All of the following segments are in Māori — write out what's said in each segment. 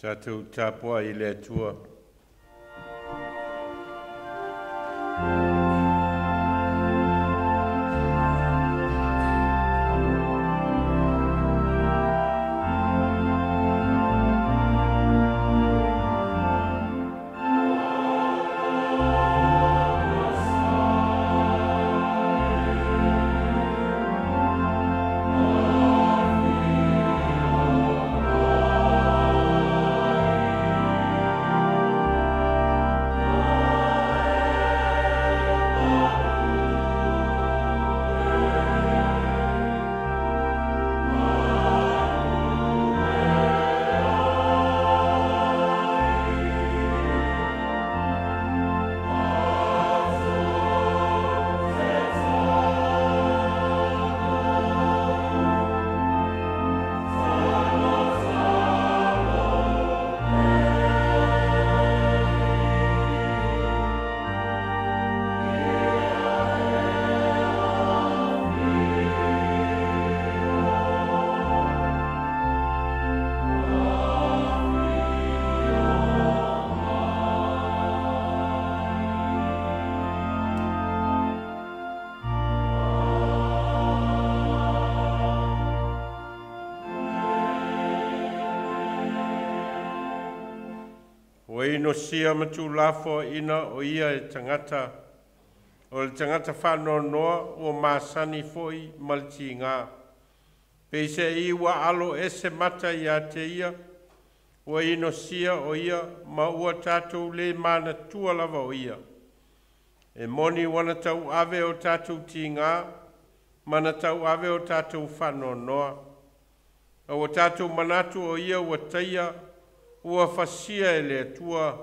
Tātou tāpua I le atua. Ino sia matu lafo ina o ia e tangata. O le tangata whanau noa o masani foi malti ngā. Peise I wa alo ese mata I a te ia. O ino sia o ia ma ua tātou le mana tua lava o ia. E moni wana tau ave o tātou ti ngā. Mana tau ave o tātou whanau noa. O tātou manatu o ia ua taia. Ua fasia e le tua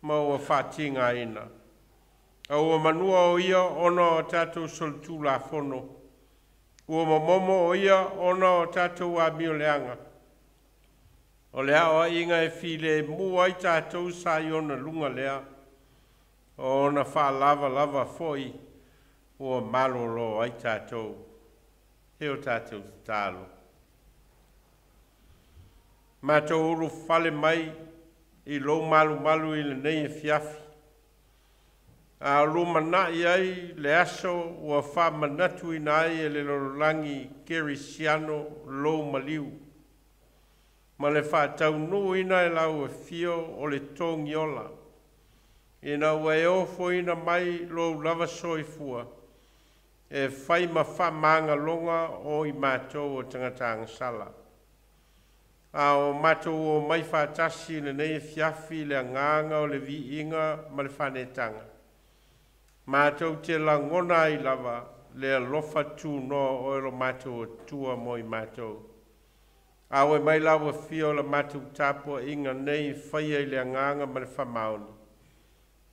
ma ua whatinga ina. A ua manua o ia ona o tātou soltu la fono. Ua mamomo o ia ona o tātou a mioleanga. O lea o inga e file mua I tātou sa iona lunga lea. O ona wha lava foi. Ua malolo ai tātou. Heo tātou tālo. Mātou uru whale mai I lo malu I le nei e fiafi. A lo mana I ai le aso ua wha manatu I nai e le lorangi Gerisiano lo maliu. Ma le wha tau nu ina e lau e fio o le tongi ola. Ina ua e ofo ina mai lo lava soifua. E whai ma wha manga longa o I mātou o tangatanga sala. A o matou o mai whātasi le nei fiafi le nganga o le vi inga ma le whanetanga. Matou te la ngona I lava le alofa tū no o elo matou o tua mo I matou. A o mai lawa fio la matou tāpua inga nei whaia I le nganga ma le whamaoni.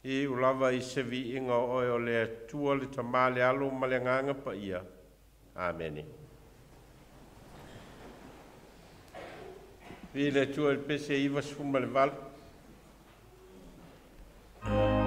I u lava I se vi inga o le tua le tamale alo ma le nganga pa ia. Ameni. Vile tua il pese iva sfuma le val. Thank you.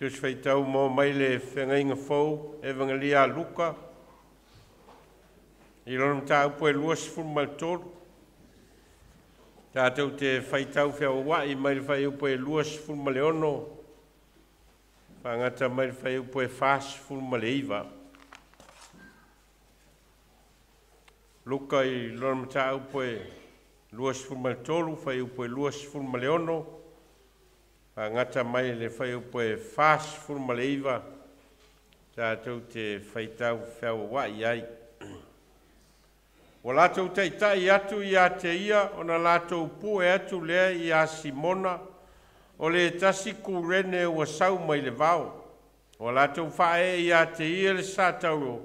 le feitau mo mai le whengainga fau e vangalia luka. I lona ta upo e lua sifuru maltoro. Tātou te feitau whia wai mai le whai upo e lua sifuru maleono. Whangata mai le whai upo e wha sifuru maleiva. Luka i lona ta upo e lua sifuru maltoro, whai upo e lua sifuru maleono. Ngata mai le whai upo e wha sifuru maleiva. Tātou te whaitau whia wai ai. O lātou teitai atu i a te ia, o na lātou pue atu lea i a Simona, o le tasi kūrene ua sau mai le vau. O lātou whae i a te ia le sātauro,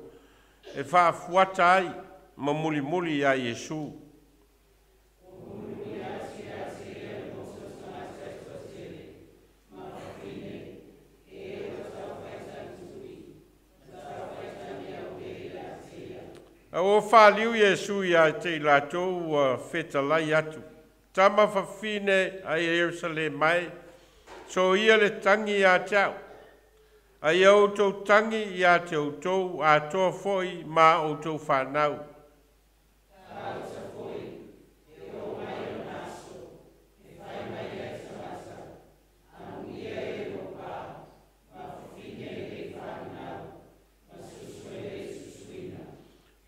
e wha fuata ai, ma muli muli a Yesu. O whāliu Yesu i a te lātou wheta lai atu. Tama whawhine a Jerusalem mai, so ia le tangi a tau. A ia outou tangi i a te outou a toa foi ma outou whanau.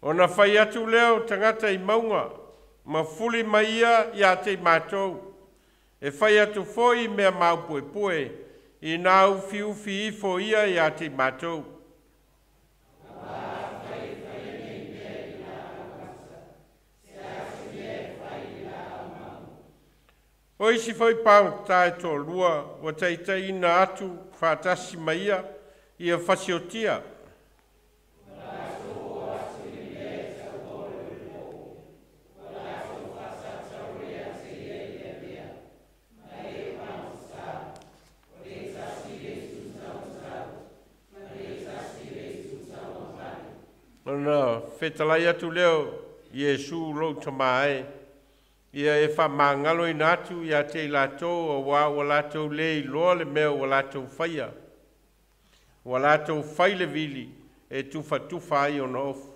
O na whai atu leo tangata i maunga, ma fuli mai ia i a te mātou. E whai atu foi mea mau pue pue, i nā uwhi uwhi i fo ia i a te mātou. O isi whai pāu tae tō lua, wa teitei ina atu whātasi mai ia i a whasiotia. Ona whetalai atu leo Yesu lo tamae. Ia e wha mangalo i natu i a te lātou o wā o lātou le i loa le meo o lātou whaia. O lātou whai le vili e tufa tufa ai o na ofu.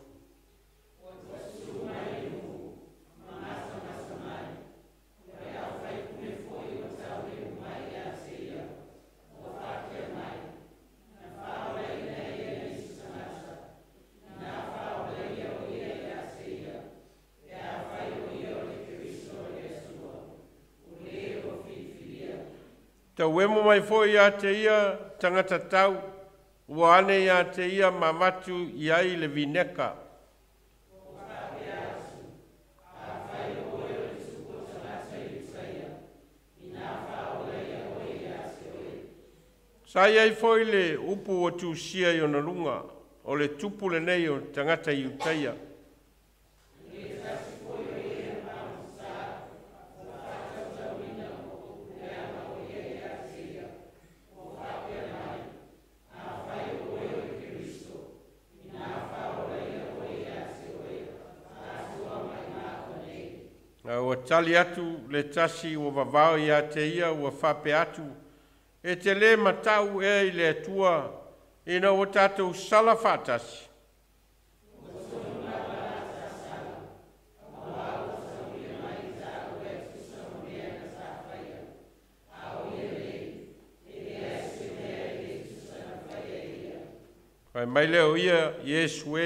Tau wemo mai fo i a te ia tangata tau, ua ane i a te ia mamatu i ai le vineka. Sai ai fo i le upu o tu sia i o na lunga, o le tupu le nei o tangata i utaia. Ua tali atu le tasi ua vavao i a te ia ua whape atu. E te le matau e i le atua ina o tātou sala whātasi. Kai mai leo ia Yesu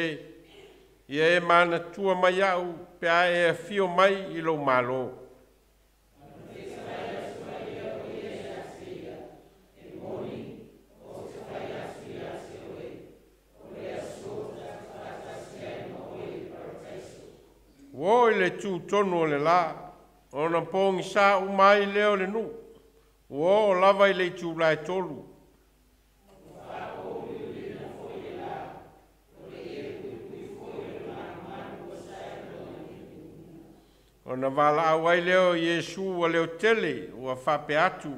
ia e mana tua mai au pe a e fio mai i lo malo. Wo i le tū tonu o le la, o na pōngi sā umai leo le nu. Wo o lava i le tū lai tolu. O na wala awai leo Yesu wa leo tele ua whape atu.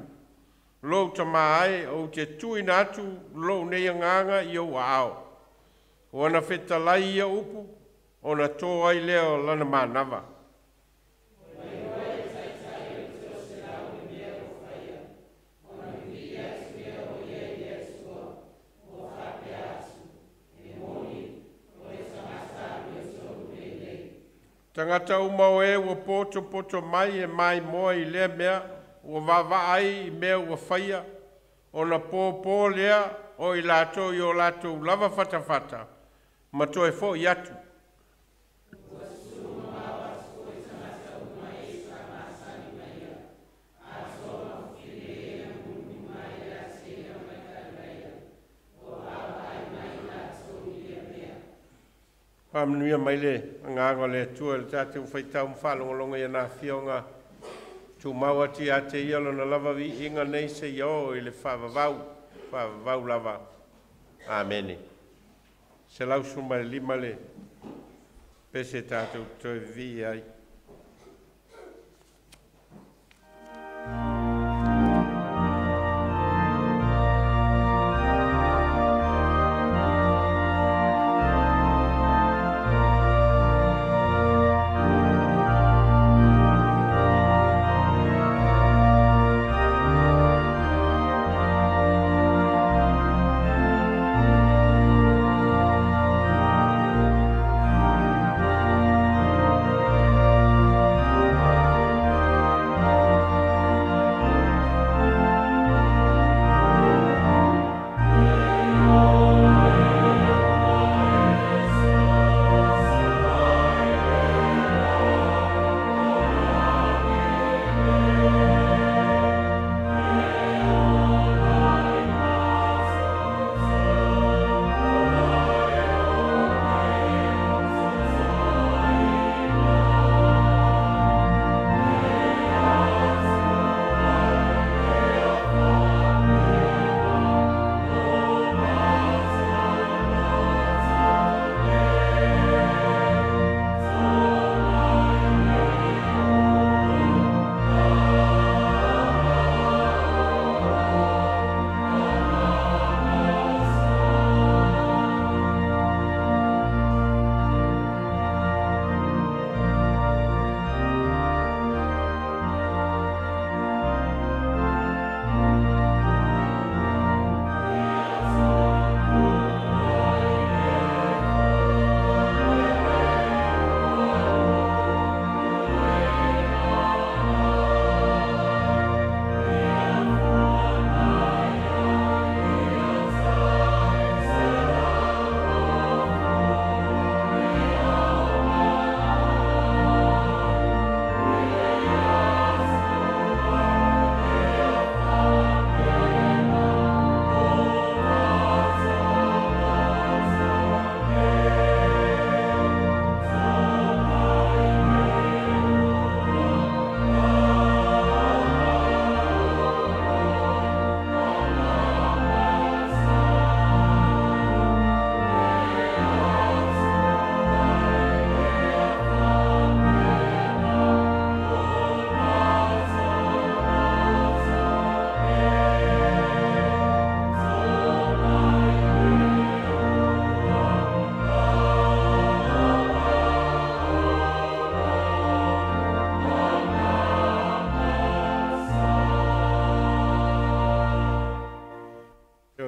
Lo tamae o te tuina atu lo nei nganga i o ao. O na whetalai ia upu, o na tō ai leo lana mānawa. Tangata umau e ua poto mai e mai moa I lea mea, ua vava ai I mea ua whaia, o na pōpō lea o I lātou I o lātou lava whatawhata, ma toi fo I atu. Pāmanuia mai le, ngāngo le tua le tātou whaitau mwhalongolonga I nā whionga, tu maua ti a te ialo na lava vi inga nei se iao I le whavavau lava. Āmene. Se lausu mai lima le, pese tātou toi vi ai.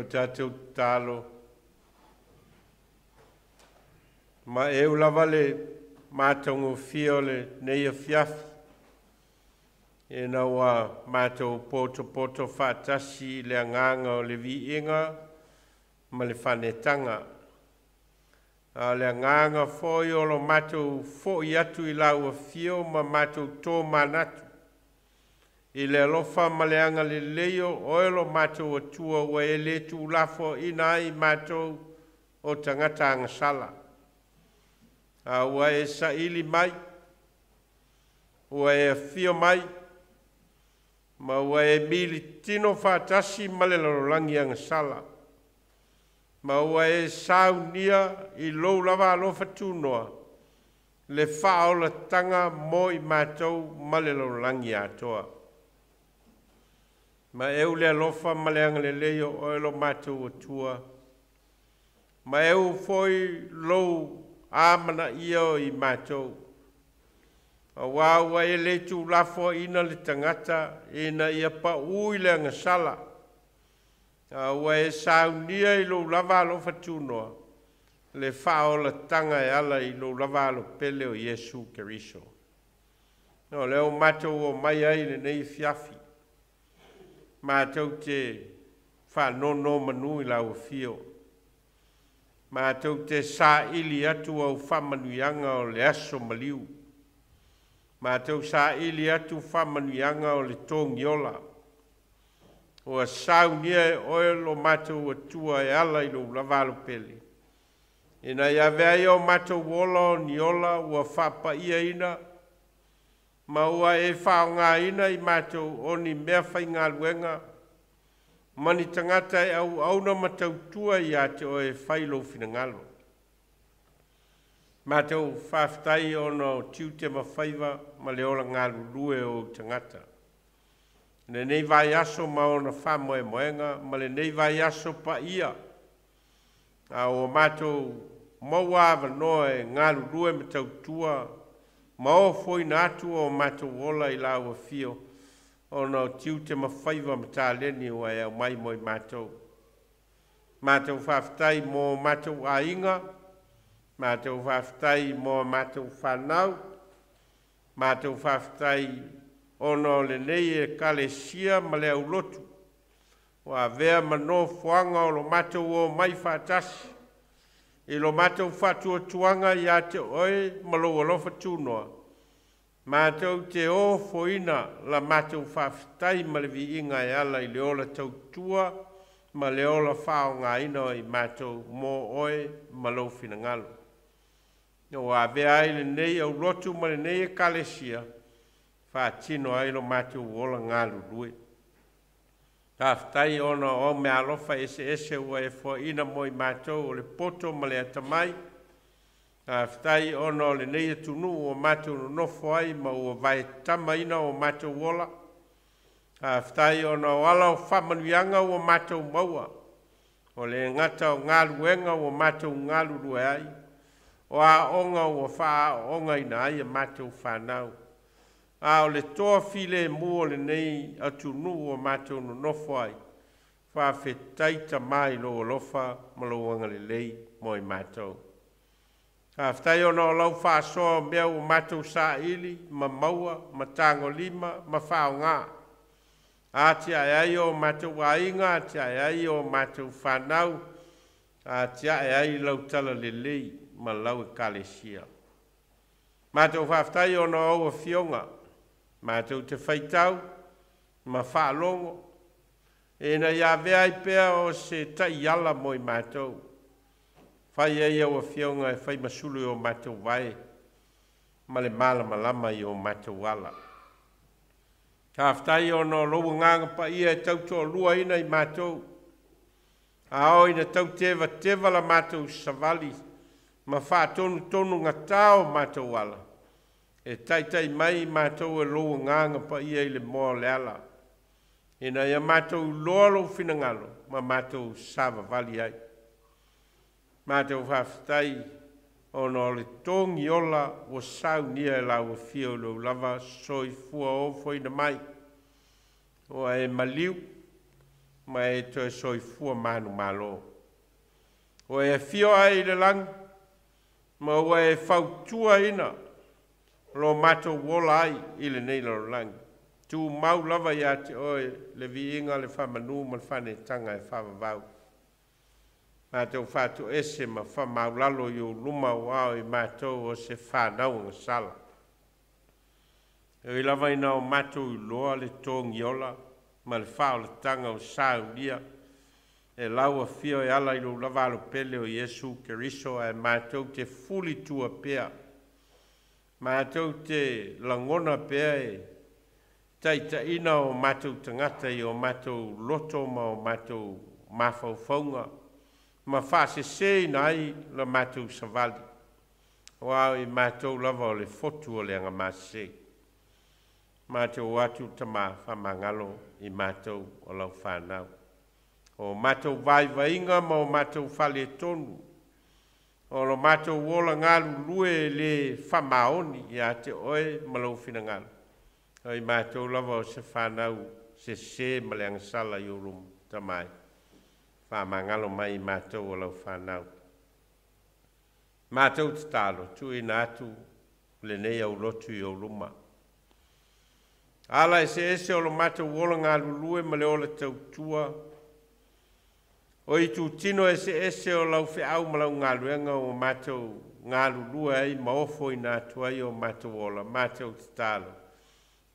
Tātou tālo. Ma e ulava le mātaungu fio le neia fiafi. E na wa mātou poto whātasi le anganga o le vi inga ma le whanetanga. A le anganga foi o lo mātou foi atu I lau fio ma mātou tō manatu. I le alofa maleanga le leo oelo mātou atua wa e le tu lafo ina I mātou o tangata angasala. A wa e sa ili mai, wa e fio mai, ma wa e mili tino whātasi male larolangi angasala. Ma wa e saunia I lou lava alofa tūnoa, le whaola tanga mo I mātou male larolangi atoa. Ma eu le alofa maleanga le leo o elo mātou o tua. Ma eu foi lou amana ia o I mātou. A wāua e le tu lafo ina le tangata ina ia pa ui le angasala. A wa e saunia I lou lava alofa tūnoa. le whao la tanga e ala I lo lava lo pele o Iesu Keriso. No leo mātou o mai ai le nei fiafi. Mātou te whanono manu I lau fio. Mātou te sā ili atu au whamanuianga o le aso maliu. Mātou sā ili atu whamanuianga o le tōngiola. O a sau nia e oe lo mātou atua e ala I lo lavalo pele. Ina ia vea o mātou wola o ni ola ua whapa ia ina. Ma ua e whao ngā ina I mātou o ni mea whai ngā luenga. Mani tangata e au auna matau tua I a te o e whailo whina ngalo. Mātou whaftai o no tiu te mawhaiva ma le ola ngā lulue o tangata. Le nei vai aso ma o na whamoe moenga, ma le nei vai aso pa ia. A o mātou maua wanoe ngā lulue matau tua, ma o foi na atu o mātou ola I la ua fio, o no tiu te mawhaiva mata leni o e au mai moi mātou. Mātou whaftai mō mātou a inga, mātou whaftai mō mātou whanau, mātou whaftai ono le nei e kalesia ma le au lotu. O a vea mano fuanga o lo mātou o mai whatasi. I lo mātou whatua tuanga I a te oe malo alofa tūnoa. Mātou te o foina la mātou whaftai ma le vi inga e ala I le ola tau tua ma le ola whao ngā ina I mātou mō oe malo whina ngalo. O a vea ai le nei au lotu ma le nei e kalesia. Whātino ai lo mātou ola ngā lulue. Tāwhtai ona o me alofa ese ua e fo ina moi mātou o le poto ma le atamai. Tāwhtai ona o le nei atunu o mātou no nofo ai ma ua vai tama ina o mātou ola. Tāwhtai ona o ala o whamanuianga o mātou maua. O le ngata o ngā luenga o mātou ngā lulue ai. O a onga o wha onga ina ai a mātou whanau. A o le toa file mua le nei atunu o mātou no nofo ai. Wha whetaita mai lo alofa ma lo wanga le lei moi mātou. A whtai ona o lau wha soa mea o mātou sa ili, ma maua, ma tango lima, ma whao ngā. A tia e ai o mātou wainga, a tia e ai o mātou whanau, a tia e ai lau tala le lei ma lau e kalesia. Mātou whaftai ona o fionga. Mātou te whaitau, ma whaalongo. E na ia vea I pēa o se tai ala moi mātou. Whai ei au a whionga e whai masulu o mātou vai. Ma le malama lama I o mātou ala. Ka whtai o no loa nganga pa ia e tauto lua ina I mātou. A o ina tau teva la mātou savali. Ma wha tonu ngatao mātou ala. E tai mai mātou e loa nganga pa ia I le moa le ala. E na ia mātou loalo whina ma mātou sava vali ai. Mātou whaftai o no le tongi ola o sau nia e lau fio lo lava soi fua o foina mai. O e maliu, ma e to e soi fua manu malo. O e fio ai le lang, ma o e fautua ina. Lo mato wola ai I le nei lo lang. Tu mau lava ia te oe le vi inga le whamanu ma le whane tanga e whavavau. Mātou whātu ese ma whamau lalo I o luma wao I mātou o se whanau ngā sala. E lava ina o mātou I loa le tōngi ola ma le whao le tanga o sāu lia. E laua fio e ala I lo lavalo pele o Iesu Keriso e mātou te fuli tua pea. Mātou te langona pea e taita ina o mātou tangata I o mātou loto ma o mātou mawhauwhaunga. Ma whase se nai la mātou savali. Wao I mātou lava o le fotu o le anga māse. Mātou watu tama whamangalo I mātou o lau whanau. O mātou vai vainga ma o mātou whale tonu. O lo mātou wola ngalu lue le whamaoni I a te oe malau whina ngalu. O I mātou lava o se whanau se ma le angasala I urum tamai. Whamangalo mai I mātou o lau whanau. Mātou te talo, tui nā atu le nei au lotu i au luma. Ala e se o lo mātou wola ngā lulue ma le ola tau tua. O i tu tino e se o lau fe au ma lau ngā luenga o mātou ngā lulue ai ma ofo i nā tuai o mātou wola, mātou te talo.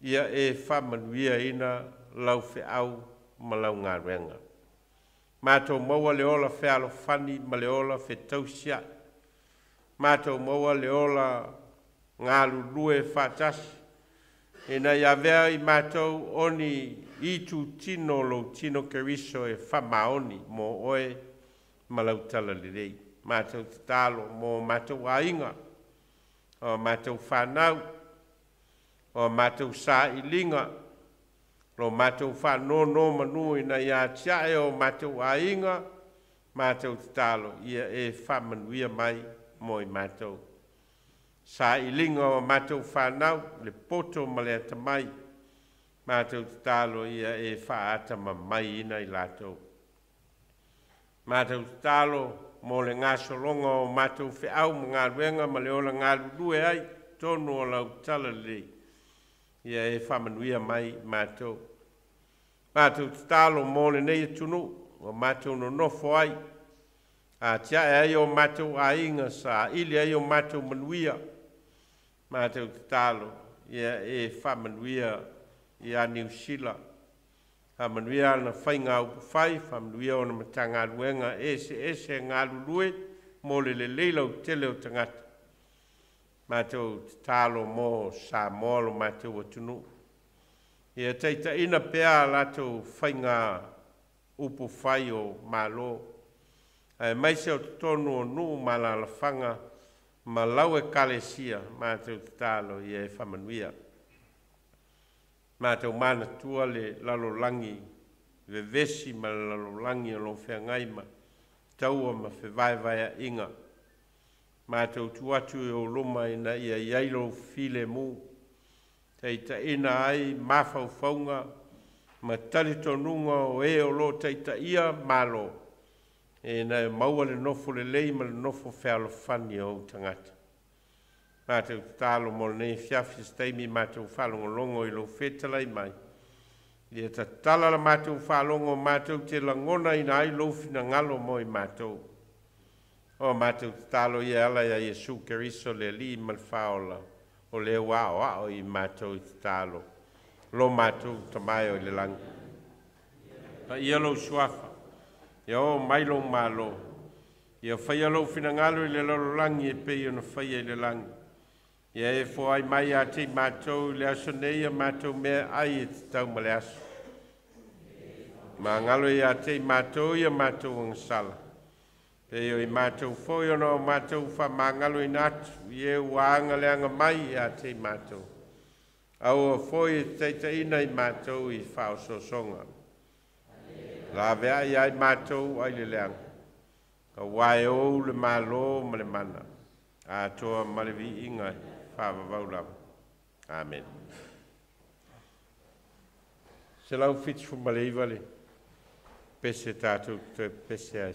Ia e whamanuia ina lau fe au ma lau ngā luenga. Mātou maua le ola fe alo fani ma le ola fe tausia. Mātou maua le ola ngā lulue whātasi. E na ia vea i mātou oni i tu tino lo tino keriso e whamaoni mō oe malau tala le rei. Mātou te talo mō mātou ainga, o mātou whanau, o mātou sā i linga, lo mātou whanono manu i na ia tiae o mātou ainga, mātou te talo ia e whamanuia mai mō i mātou. Sa i linga o mātou whanau, le poto ma le atamai, mātou te talo ia e whaatama mai ina i lātou. Mātou te talo mō le ngā solonga o mātou whiau ma ngā ruenga ma le ola ngā lulue ai, tonu o lau tala le, ia e whamanuia mai mātou. Mātou te talo mō le nei tunu, o mātou no nofo ai, a tia e ai o mātou a inga sa, ili ai o mātou manuia, mātou te talo, ia e whamanuia ia New Zealand. Whamanuia na whainga upu whai, whamanuia o na matanga luenga ese ngā lulue, mō le leilau tele o tangata. Mātou te talo mō sa mōlo mātou atunu. Ia teita ina pēa lātou whainga upu whai o mālo. Mai se o tonu o nuu mala la whanga, ma lau e kalesia, mātou te talo ia e whamanuia. Mātou mana tua le lalolangi, vevesi ma le lalolangi o lo whengai ma, taua ma whewaiwaya inga. Mātou tuatu e o loma ina ia iailo file mu, teita ina ai mawhau whaunga, ma taritonunga o e o lo teita ia malo, e na maua le nofo le lei ma le nofo whealo whani o tangata. Mātou talo mo le nei fiafi staimi mātou whalongolongo i lo whetalai mai. Ia ta tala la mātou whalongo mātou te langona i na ai lofina ngalo mo i mātou. O mātou talo i ala ia Jesu Keriso le li mal whaola o le wao i mātou i talo. Lo mātou tamai o le langi. Ia lo suafa. Ia o mailo malo. Ia whaia lo fina ngalo i le lalo langi e pei o na whaia i le langi. Ia e fo ai mai a te mātou le aso nei a mātou mea ai e te tau ma le aso. Ma ngalo i a te mātou i a mātou ang sala. Pei o i mātou foi o no mātou wha ma ngalo i natu. I e waanga le anga mai i a te mātou. Au a foi e teita ina i mātou i whao so songa. La vea i ai mātou ai le leanga. Ka wae o le malo ma le mana. A toa ma le vi ingai. Fava vaulam. Amen. Se lau fits fu maleiva le. Pese tātou te pese ai.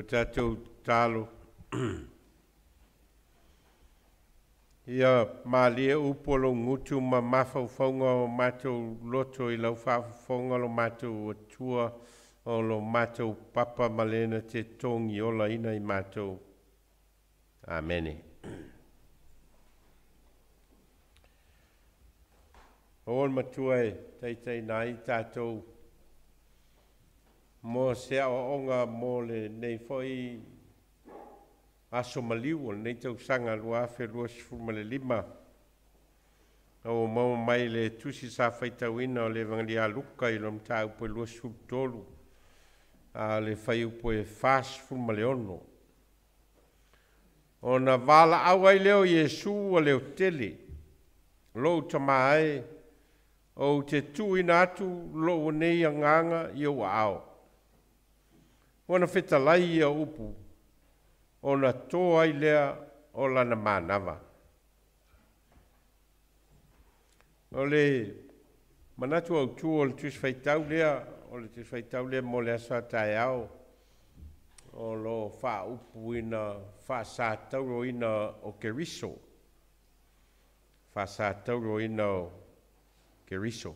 tātou tālo. Ia malia upolo ngutu ma mawhauwhaunga o mātou loto I lau whawhauwhaunga lo mātou atua o lo mātou papa malena te tongi ola ina I mātou. Amene. Oon matua e teitai nai tātou mo sea o onga mo le nei foi aso maliu nei tau sanga lua fe lua sifuma le lima. O mau mai le tusi sa faitauina o le vangalia luka I lo mta upo lua sifutolu. A le fai upo e fas fuma le ono. O na vala awai leo Yesu o leo tele. Lo tamae o te tuina atu lo nei anganga I o ao. Ona feta lai ia upu, ona toa I lea o lana manava. O le manatu au tu o le tus faitau lea, o le tus faitau lea mo le asa tae au, o lo fa upu ina, fa sa tauro ina o Keriso. Fa sa tauro ina o Keriso.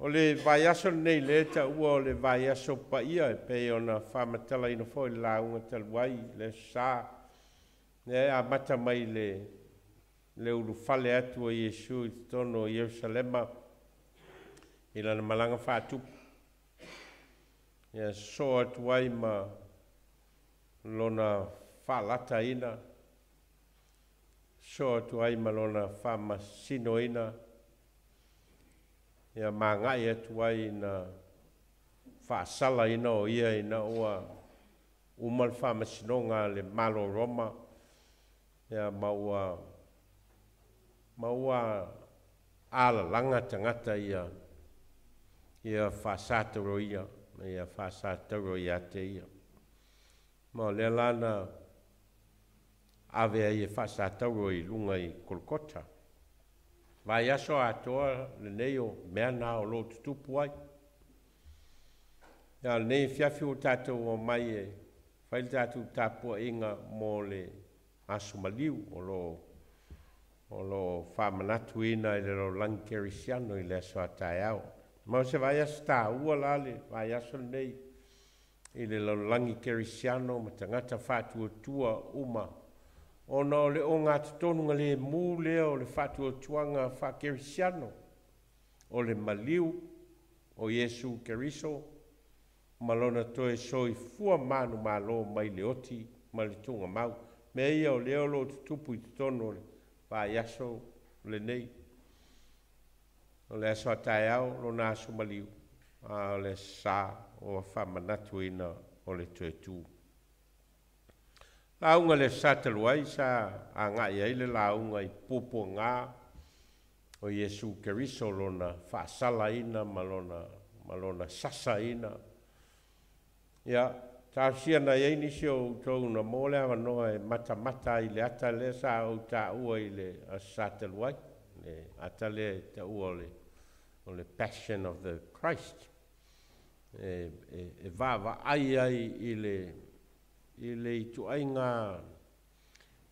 O le vaiaso nei le ta ua o le vaiaso pa ia e pe ona whamatala ina fo I launga talwai le sa. Ne a mata mai le ulu fale atu o Yesu I tono o Yerusalema I lana malanga whātupu. Ia so atu ai ma lona whalata ina. So atu ai ma lona whamasino ina. Ia mangai atu ai na whaasala ina o ia ina ua umal whamasinonga le malo Roma. Ia maua ala langa tangata ia whaasataro ia. Ia whaasataro ia te ia. Ma le lana ave ai whaasataro I lunga I Kolkota. Vai aso atoa le neo mea nā o lo tutupu ai. Ia le nei fiafi o tātou o mai e whaile tātou tāpua inga mō le aso maliu o lo whamanatu ina I le lo langkerisiano I le aso atai au. Mau se vai aso tā ua la le vai aso nei I le lo langi kerisiano ma tangata whātua tua uma. Ona o le o ngā tutonunga le mū lea o le whatua tuanga whakerisiano. O le maliu o Yesu Keriso. Malona toe soi fua manu malo mai le oti ma le tunga mau. Me ia o leo lo tutupu I tutono le whaiaso le nei. O le aso atai au lo nā aso maliu. O le sa o whamanatu ina o le toe tū. Launga le sataluai sa a ngai ai le launga I popo ngā o Yesu Keriso lona whaasala ina malona sasa ina. Ia, tāsia na iei nisi o tau na mōle awa noa e mata I le ata le sa o tā ua I le sataluai. Le ata le tā ua o le Passion of the Christ. E vava ai I le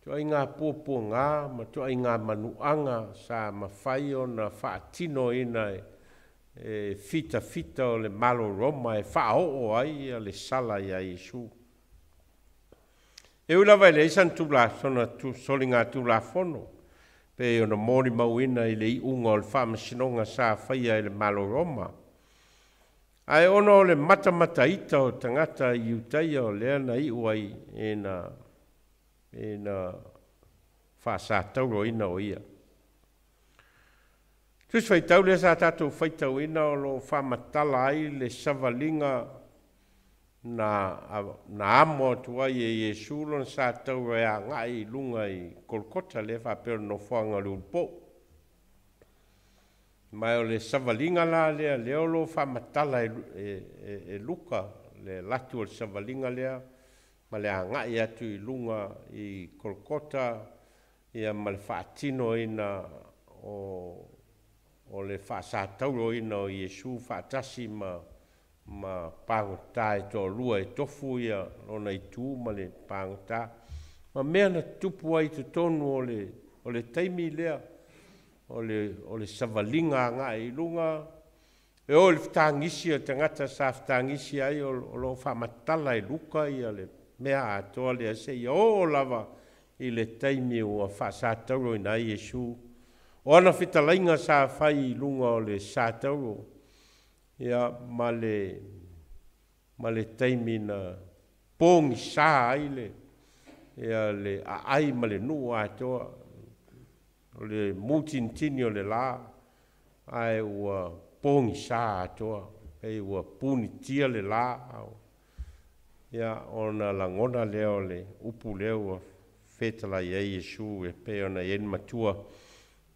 tuainga popo ngā, ma tuainga manuanga sa mawhai o na whaatino ina fita o le malo Roma e whaao ai le sala I a Yesu. E ula vai le isan tula sona solinga tula fono, pe o na mori mauina I le iunga o le whamasinonga sa whaia I le malo Roma. Ai ono o le mata ita o tangata I utaia o lea na iuai e na whaasātauro ina o ia. Tus whaitau le sa tātou whaitau ina o lo whamatala ai le savalinga na amo tuai e Yesu lon sa tauro e a ngai lunga I Kolkota le whapero no whanga lulpo. Mai o le savalinga la lea leo lo whamatala e luka le latu o le savalinga lea ma le a ngai atu I lunga I Kolkota ia ma le whaatino ina o le whaasātauro ina o Yesu whaatasi ma ma pangota e to lua e tofu ia lona i tū ma le pangota. Ma mea na tupu ai te tonu o le taimi lea, o le savalinga ngā i lunga, e o le whātangisi o te ngata sa whātangisi ai o lo whamatala e luka ia le mea atoa le ase ia o lava i le taimi o a whaasātauro i nā Iesu. O ana whitalainga sa whai i lunga o le sātauro, ia ma le taimi na pōngi sā ai le, ia le ai ma le nuu atoa, o le mūtintini o le lā, ai ua pōngi sā atoa, ei ua pūni tia le lā au. Ia ona langona leo le upu leo whetala i Iesu e pe ona ien matua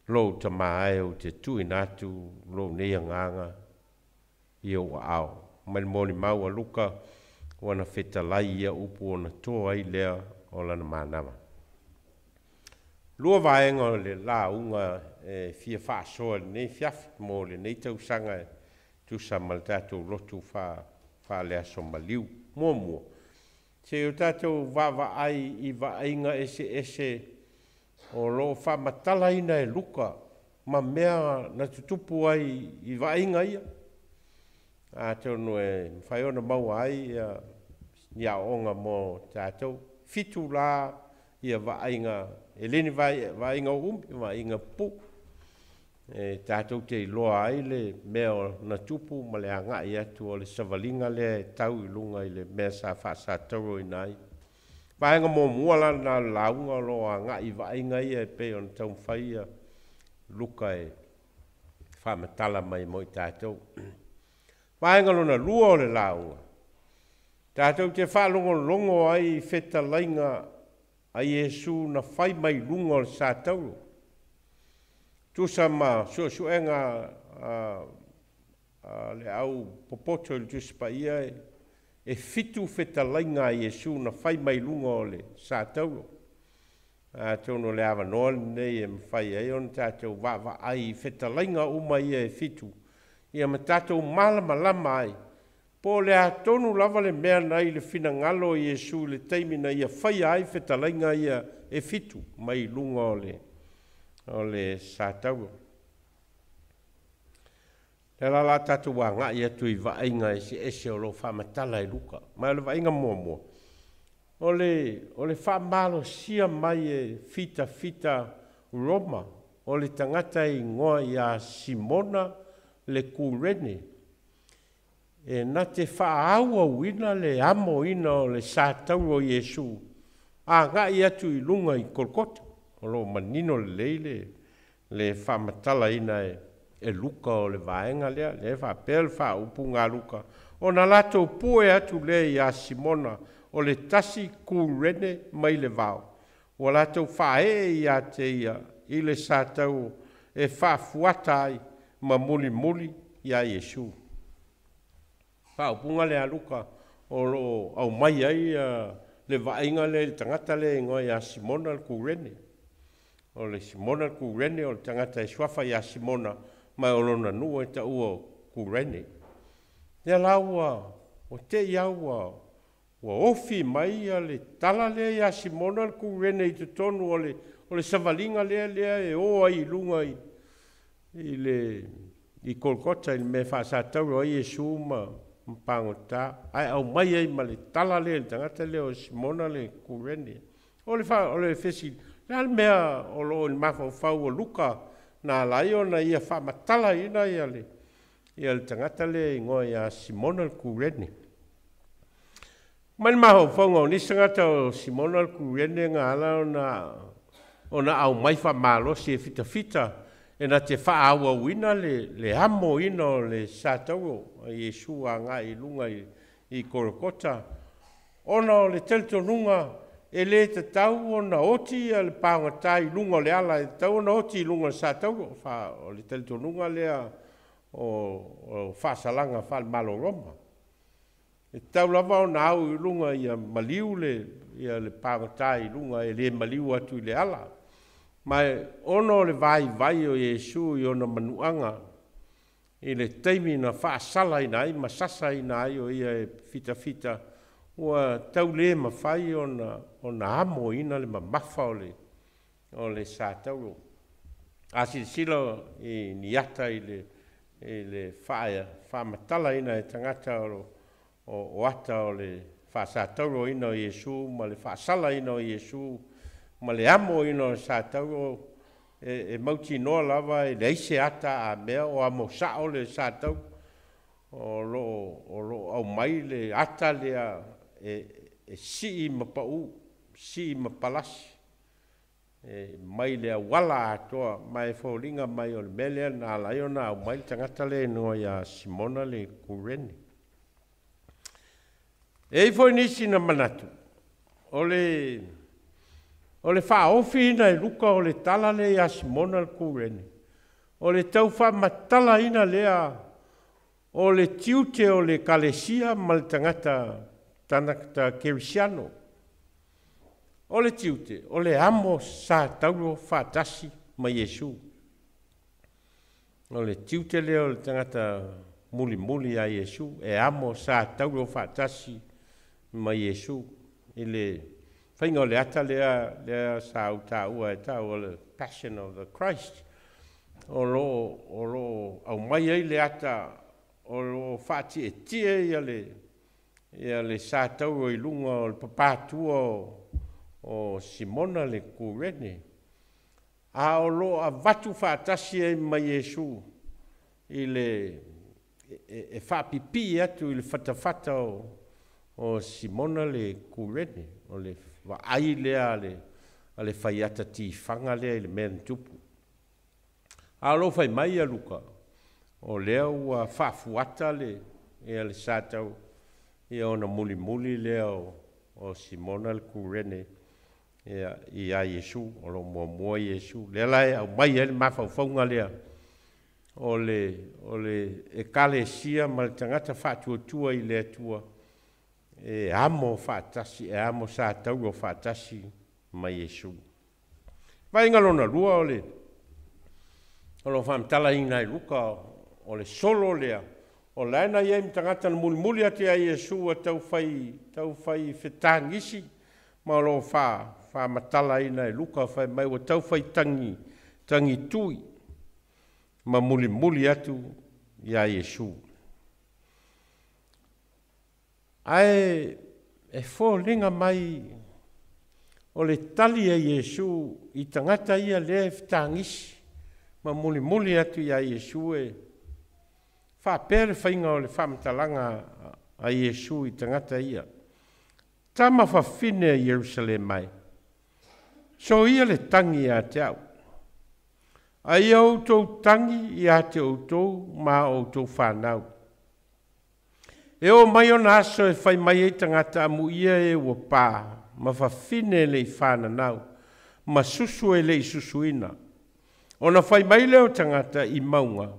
lo ta mai o te tui natu lo nei nganga i o au. Mai moli mau a luka wana whetala ia upu ona toa ai lea o lana manama. Lua vaenga o le la unga e fia whaasoa nei fiafi mo le nei tausanga tu sa maltatu lotu wha lea so maliu mua. Te o tātou wawa ai i wainga ese o lo wha matala ina e luka ma mea na tutupu ai i wainga ia. A tau no e whaiona mau ai ia onga mo tātou fitu la ia wainga e leni wainga wainga pu. E tātou te iloa ai le mea na tupu ma le anga i atu o le savalinga le tau i lunga i le mea sa whaasa tauro i nai. Wainga mō muala na launga lo anga i wainga i e pe on tau whaia luka e whamatala mai mo i tātou. Wainga lona lua o le launga. Tātou te whalongo ai wheta lainga a Iesu na whai mai lunga o le sa tauro. Tusa ma suenga le au popoto le tuspa ia e fitu feta lainga i Iesu na whai mai lunga o le sa tauro. Tono le awa noa nei e mwhai ai on tātou wawa ai feta lainga uma ia e fitu. Ia ma tātou malama lama ai. Po le a tonu lava le mea nei le fina ngalo i Iesu le teimina ia whai ai feta lainga ia e fitu mai lunga o le sātauro. Le la tātou wā ngā ia tui wainga ese o lo whamatala i luka. Mai le wainga mua. O le whamalo sia mai e fita Roma. O le tangata i ngoa i a Simona le Kurene. E na te whaaua wina le amo ina o le sātauro Iesu. A ngā ia tui lunga i Kolkota. O lo manino le leile, le whamatala ina e luka o le vaenga lea, le whapel wha upu ngā luka. O na lato pue atu le i a Simona, o le tasi Kurene mai le vau. O lato whae i a te ia, i le sātau e whafuata ai, ma muli i a Iesu. Wha upu ngā lea luka, o lo au mai ai le vaenga le tangata le ngoi a Simona le Kurene. O le Simona Kurene o le tangata e swafa i a Simona mai o lona nua e ta ua Kurene. Ia laua o te iaua ua ofi mai a le tala lea i a Simona Kurene i te tonu o le savalinga lea e oa i lunga i Kolkota i me whaasātauro ai Iesu ma pangota. Ai au mai ai ma le tala lea le tangata lea o Simona le Kurene. O le whesi Nā mea o lo ni mawhau o luka nā lai o na ia whamatala ina ia le tangata le ingoa ia Simona Kurene. Mani mawhau o nisangata o Simona Kurene ngā ala o na au mai whamalosi e fita e na te whaaua wina le amo ina o le sātauro a Iesu a ngā i lunga i Kolkota. Ona o le teltonunga e le te tau o na oti a le pāngata i lunga le ala, e tau o na oti i lunga sa tau o le teltonunga lea o whaasalanga whal malo Roma. E tau lava o na au i lunga i a maliu le pāngata i lunga e le maliu atu i le ala. Mai ono le vai o Iesu i ona manuanga i le teimi na whaasala i nai, ma sasa i nai o ia e fita. Ua tau le ma whai o na amo ina le ma mafa o le sātauro. A silo i niata i le whaamatala ina e tangata o ata o le whaasātauro ina o Iesu, ma le whaasala ina o Iesu, ma le amo ina o sātauro e mauti noa lava e le aise ata a mea o amo sao le sātauro o lo au mai le ata lea e sii ma pau, sii ma palasi. Mai lea wala atoa, mai faulinga mai o le melea na alaio na au mai tangata le noa ia Simona le Kureni. E foi nisi na manatu. O le whaofi ina e luka o le tala le ia Simona le Kureni. O le tau wha matala ina lea o le tiute o le kalesia ma le tangata tanakta kerisiano. O le tiute, o le amo sa tauro whaatasi ma Iesu. O le tiute leo le tangata muli a Iesu, e amo sa tauro whaatasi ma Iesu. I le whainga o le ata lea sa uta ua e tau o le Passion of the Christ. O lo au mai ei le ata o lo whaati e tie ia le sa tauro i lunga o le papatua o Simona le Kureni. A o lo a vatu whaatasi e ma Iesu i le e whaapipi atu i le whatawhata o Simona le Kureni. O le waai lea a le whaiata ti whanga lea i le mea tupu. A lo whai mai a luka. O lea ua whaafuata le le sātau i ona muli lea o Simona le Kureni. I a Iesu, o lo mua Iesu. Lea lai au mai ele mawhauwhaunga lea. O le e kalesia ma le tangata whaatuatua i lea tua. E amo whaatasi, e amo sa tauro whaatasi ma Iesu. Vai ngalona lua o lo whamtala ina i luka o le solo lea. O laina iei mtangata na muli ati a Iesu a tau whai whetangisi. Ma lo wha matala ina i luka whai mai o tau whai tangi tui. Ma muli atu i a Iesu. Ai e fōlinga mai o le tali a Iesu i tangata ia le whetangisi. Ma muli atu i a Iesu e whapere whainga o le whamatalanga a Iesu i tangata ia. Tama whawhine a Jerusalem mai. So ia le tangi a te au. Ai au tau tangi i a te outou ma outou whanau. E o mai o naso e whai mai e tangata amu ia e ua pā. Ma whawhine le i whananau. Ma susu e le i susuina. O na whai mai leo tangata i maunga.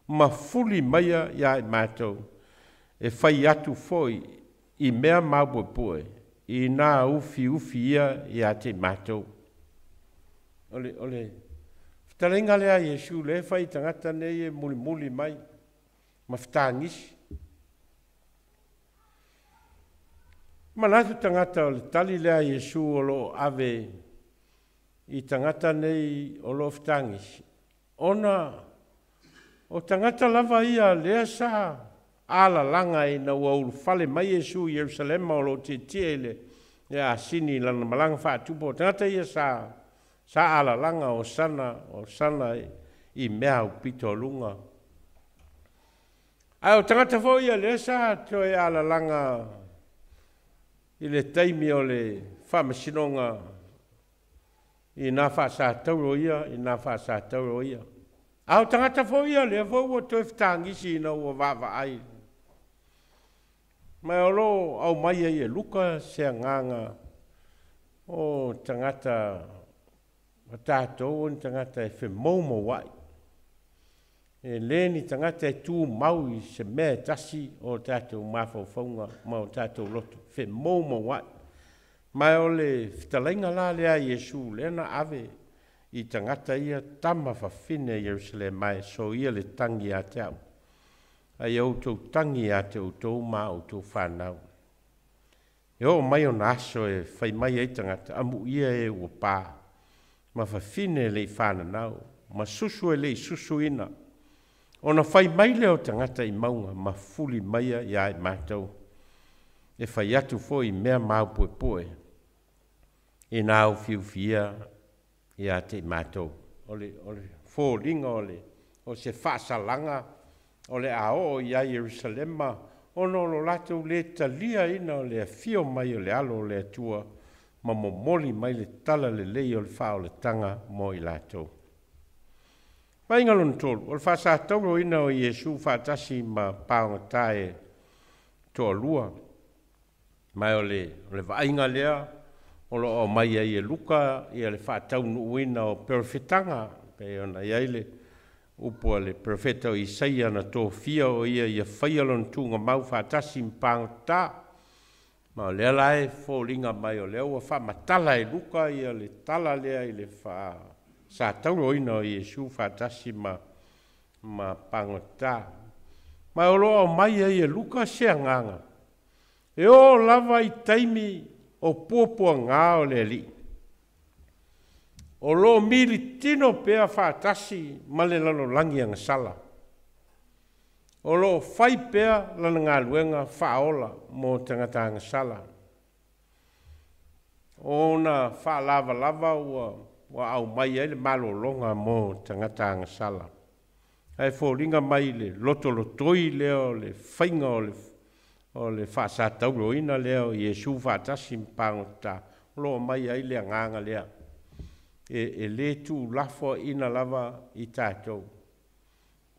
Ma fuli maia ia e mātou. E whai atu foi i mea mabuepue. I nā ufi ia i a te mātou. Ole. Whtarenga lea Iesu le whai tangata nei e muli mai. Ma whtangisi. Manatu tangata o le tali lea Iesu o lo ave i tangata nei o lo whtangisi. O tangata lava ia lea sa ala langa i na ua fale mai Iesu i Jerusalem o lo te tiele ia sini lana malanga whaatupo. Tangata ia sa ala langa o sana i mea upito lunga. Ai o tangata fo ia lea sa to e ala langa i le taimi o le whamasinonga i nā whaasātauro ia, Au tangata fo ia lea fo ua toi whtangisi ina ua wawa ai. Mai olo au mai e luka sea nganga o tangata tātou o tangata e whemoumo wai. E leni tangata e tū mau i se mea tasi o tātou mawhauwhaunga ma o tātou loto. Whemoumo wai. Mai o le whitalenga la lea Iesu lena ave i tangata ia tama whawhine Jerusalem mai so ia le tangi a te au. ai au tau tangi a te utou ma au tau whanau. E o mai o naso e whai mai ei tangata, amu ia e ua pā, ma whawhine lei whananau, ma susu e lei susu ina. O na whai mai leo tangata i maunga, ma fuli maia ia e mātou. E whai atu fo i mea mau poe poe, e nā au fiu fia ia te mātou. Ole fo ringa ole, o se whaasalanga, ole a o ia Jerusalema, ono lo lato le talia ina o le fio mai o le alo o le atua, ma mo moli mai le tala le lei o le wha o le tanga mo i lato. Mainga lon tolu, o le wha sa tauro ina o Iesu whaatasi ma paonga tae toa lua, mai o le vainga lea, o lo o mai ai e luka, ia le wha taunu uina o perfetanga, pe ona iaile, upo le profeta o Isaia na tō fia o ia whaialon tūnga mau whātasi mpang tā. Ma o lea lae fōringa mai o lea ua whamatala e luka ia le tala lea i le wha sa tauro ina o Iesu whātasi ma pango tā. Ma o loa o mai ai e luka sea nganga. E o lava i taimi o pōpua ngā o le li. O lo mili tino pea whaatasi ma le lalo langi anga sala. O lo whai pea lana ngā luenga whaola mo tangata anga sala. O na wha lava lava ua au mai ele malo longa mo tangata anga sala. Ai fo ringa mai le loto lotoi leo le whainga o le wha sa tauro ina leo Iesu whaatasi mpango ta. Lo mai ai le nganga lea. E le tu lafo ina lava i tātou.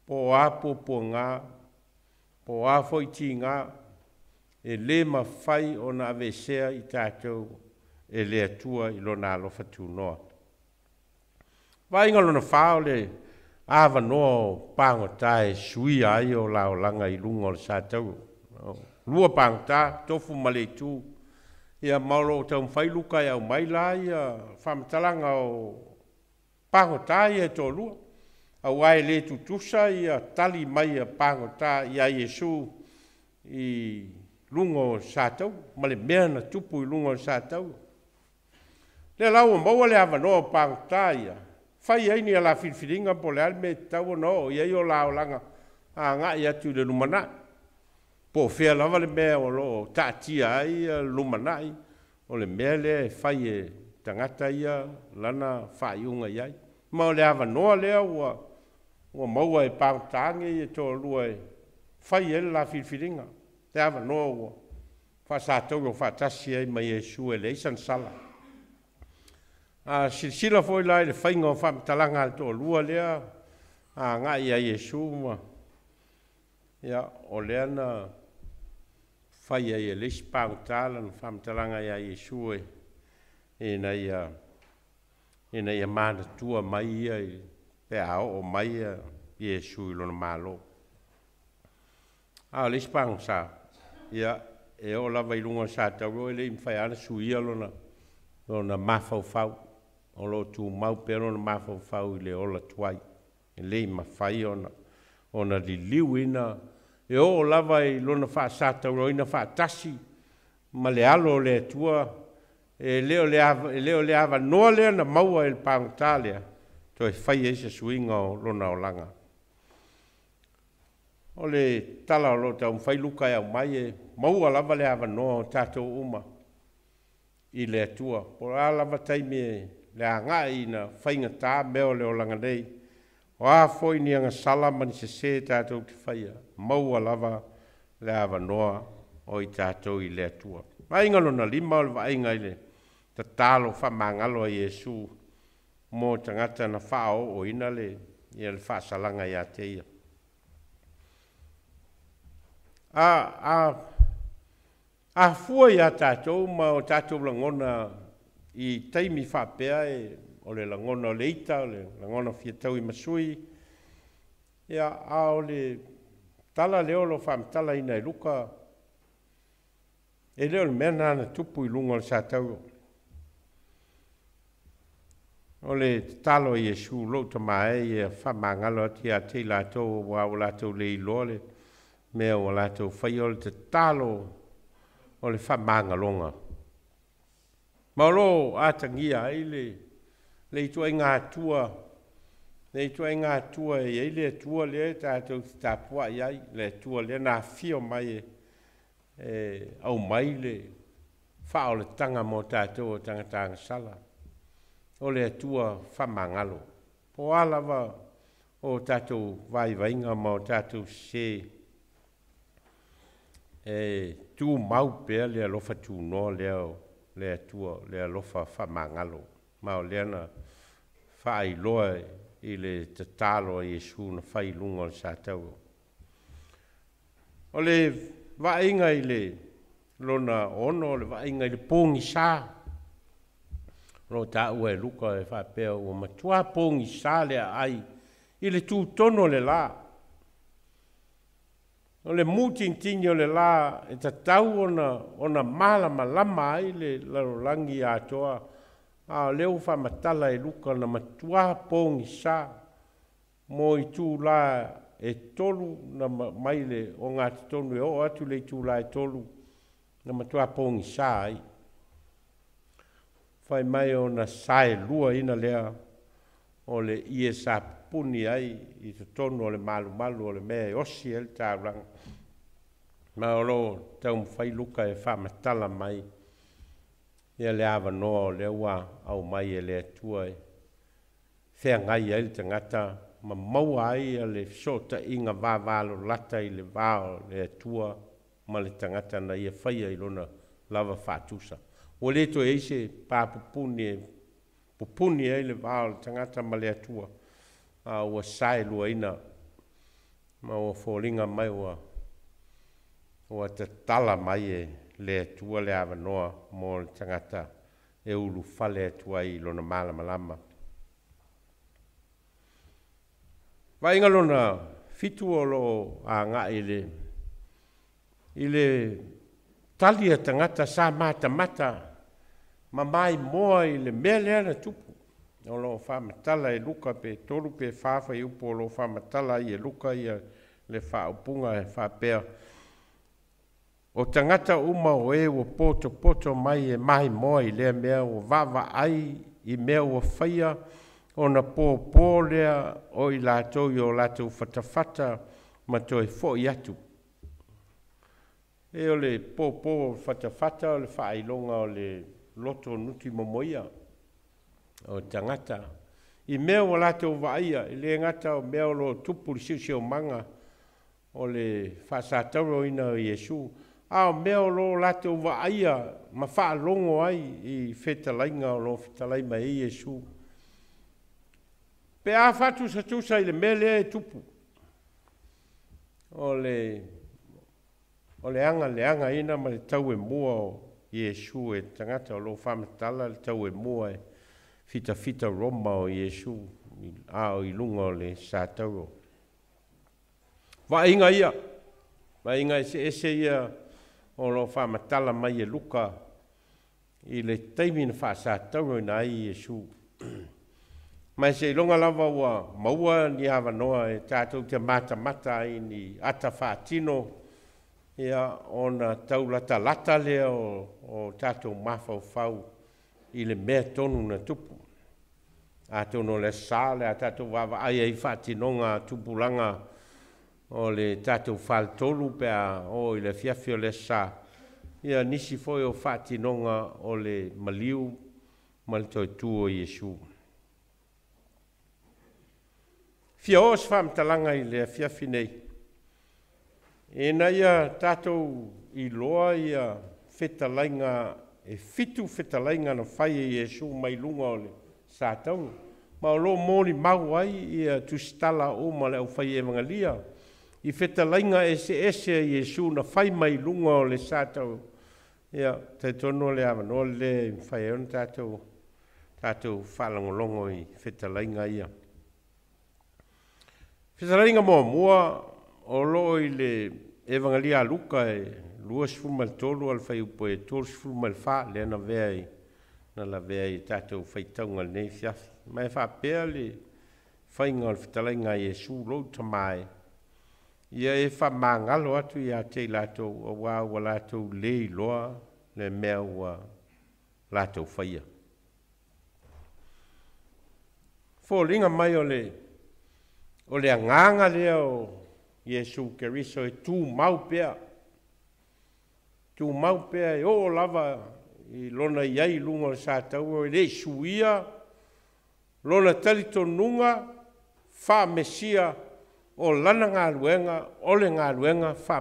Po apo po ngā, po afo i ti ngā, e le mawhai o na avesea i tātou, e le atua i lona alofa tu noa. Wainga lona whao le awa noa pango tae sui ai o lao langa i lunga o le sātou. Lua pango tā, tofu male tū, ia mauro tau mwhai luka au mai la ia whamatalanga o pango tā ia tō lua. Au ai le tutusa ia tali mai a pango tā ia Iesu i lungo sātau, ma le mea na tupu i lungo sātau. Le lau o maua le awanoa o pango tā ia. Whai ai ni a la whiwhiringa po le alme tau no, ia i o lao langa a ngā ia tu le lumana. Po fea lava le mea o lo tātia ai lumanai, o le mea le whai e tangata ia lana whaiunga iai. Ma o le awa noa lea ua maua e pāngtāngi e tō lua e whai e la whiwhiringa. Le awa noa ua whasātou o whātasi ai mai Iesu e le isan sala. Sila foi lai le whainga o whamatalanga tō lua lea, ngā ia Iesu ma. Ia o lea na whai ai e lesi pāngtāla na whamatalanga ia Iesu e nei a mana tua mai ia i pe ao o mai ia Iesu i lona malo. A lesi pāngsa, ia e o lava i lunga sa tau e le mwhai ana suia lona mawhauwhau. O lo tu mau pero na mawhauwhau i le ola tuai. E le mawhai ona li liu ina. E o lava i lona wha sātau roina wha tasi. Ma le alo le tua. E leo le ava noa lea na maua il pāngtālea. To e whai eisa suinga o lona o langa. O le tala o lo tau mwhai luka e au mai e maua lava le ava noa o tātou uma. I le tua. Por a lava taimi e le a ngai na whainga tā meo le o langa nei. O a foi ni anga sala mani se tātou ki whaia. Maua lava le awa noa o i tātou i le atua. Vainga lona lima o le vainga i le ta tālo whamangalo a Iesu mō tangata na whao o ina le i le whaasalanga i a teia. A fua i a tātou ma o tātou langona i taimi whapea o le langona o le ita, o le langona fiatau i masui. Ia a o le tala leo lo whamtala ina i luka. E leo le mena na tupu i lunga o le sātau. O le talo i Iesu lo tamae e whamangalo ati a te lātou wa o lātou le iloa le mea o lātou whai o le te talo o le whamanga longa. Mauro atangia ai le itua i ngā tua, le itua i ngā tua e le tua le tātou tāpua i ai, le tua le nā fio mai au mai le whao le tanga mo tātou o tangatanga sala. O le tua whamangalo. Po alawa o tātou vai vainga mo tātou se tū mau pēr le alofa tū no leo le tua le alofa whamangalo. Mao leana whai loa i le te talo i Jesu na whai lunga le sātau. O le vainga i le lona ono le vainga i le pōngi sā. Ro ta ue luka e whapea o matua pōngi sā le ai i le tū tono le la. O le mutintingi o le la e ta tau ona malama lama ai le larolangi atoa. A leo whamatala e luka na matua pōngi sā. Mo i tū la e tolu na mai le o ngā tonu e o atu le tū la e tolu na matua pōngi sā ai. Whai mai o na sae lua ina lea o le ie sa puni ai i te tonu o le malu o le mea e osi e le tāuranga. Ma o lo tau mwhai luka e whamatala mai ia le awa noa o le ua au mai e le atua e. Whea ngai ai le tangata ma maua ai a le sota inga vāvalo lata i le vāo le atua ma le tangata na ia whaia i lona lava whātusa. O le to eise pā pupuni e le vāo le tangata ma le atua. A ua sae lua ina ma ua fōringa mai ua te tala mai e le atua le awa noa mo le tangata e ulu whale atua i lona malama lama. Wainga lona fitu o lo a ngā i le talia tangata sa mata ma mai moa i le mea lea na tupu. O lo whamatala e luka pe toru pe whawha i upo o lo whamatala i e luka i le whaupunga e whapea. O tangata uma o e o poto mai e mai moa i lea mea o wawa ai i mea o whaia o na pō lea o i lātou i o lātou whatawhata ma toi fo i atu. E o le pō whatawhata o le whailonga o le loto nuti momoia o tangata. I mea o lātou waia, i le ngata o mea o lo tupu siu manga o le whasātauro ina o Jesu. A o mea o lo lātou waia ma whaalongo ai i whetalainga o lo whetalaima i Jesu. Pe a whatu sa tusa i le mele e tupu. O le anga ina ma le tau e mua o Jesu e tangata o lo whamatala le tau e mua e fita roma o Jesu a o i lunga o le sātauro. Wainga ia. Wainga ese ia o lo whamatala mai e luka i le teimina whaasātauro ina ai Jesu. Mai se ilonga lava ua maua ni hawa noa e tātou te mata ai ni ata whaatino ia o na taulata lata lea o tātou mawhau whau i le mea tonu na tupu. A tono le sāle a tātou wawa ai ai whaatinonga tupulanga o le tātou whaltolu pēa o i le fiafio le sā. Ia nisi foi o whaatinonga o le maliu ma le toi tū o Jesu. Fia os whamtalanga i le fiafi nei. E na ia tātou i loa ia whetalainga, e fitu whetalainga na whai e Jesu mai lunga o le sātau. Ma o lo mōni mau ai ia tustala o ma le au whai e mangalia. I whetalainga ese e Jesu na whai mai lunga o le sātau. Ia, te tono le awa no le whai e on tātou whalangolongo i whetalainga ia. Whetalainga mua o lo i le evangelia Luka e lua sifuma le tolu al whai upo e tolu sifuma le wha le ana vea na la vea i tātou whaitaunga le nei fiafi. Mai wha pēr le whainga o le whetalainga Jesu lo tamai ia e whamangalo atu ia te lātou o wā wa lātou le loa le mea ua lātou whaia. Fōringa mai o le anganga lea o Iesu Keriso e tū mau pea. Tū mau pea e o lava i lona iai lunga o sātau o le suia, lona talitonunga, wha mesia o lana ngā luenga, o le ngā luenga wha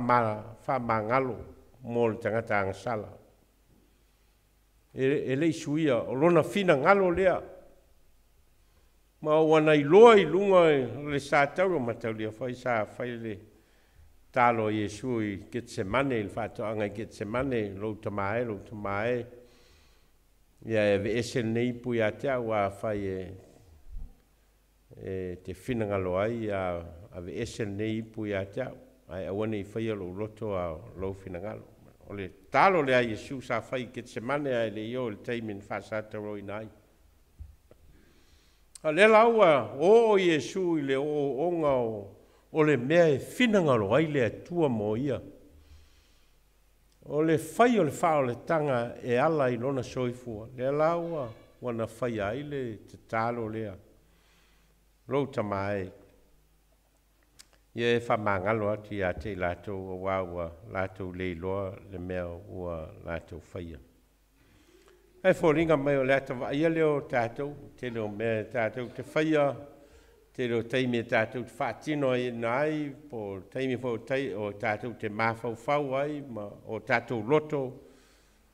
mangalo mō le tangata angasala. E le suia o lona fina ngalo lea. Ma o wana i loa i lunga le sātau o matau lia whai sā whai le talo Iesu i Getsemane, il whātoanga i Getsemane, lo tamae. Ia e ve ese nei pui a te awa whai te whinangalo ai a ve ese nei pui a te ai awane i whai alo loto a lo whinangalo. O le talo le a Iesu sā whai Getsemane ai le io le teimin whāsātaro i nai. A le laua o Iesu i le o onga o le mea e whinangalo ai le atua mo ia. O le whai o le whao le tanga e ala i lona soifua. Le laua wana whai ai le te talo lea. Rota mai. Ia e whamangalo ati a te lātou o wāua lātou le loa le mea ua lātou whaia. Ai fōringa mai o le atawa ia leo tātou, te leo mea tātou te whaia, te leo teimi tātou te whaatino i nai, po teimi o tātou te mawhau ai, o tātou loto,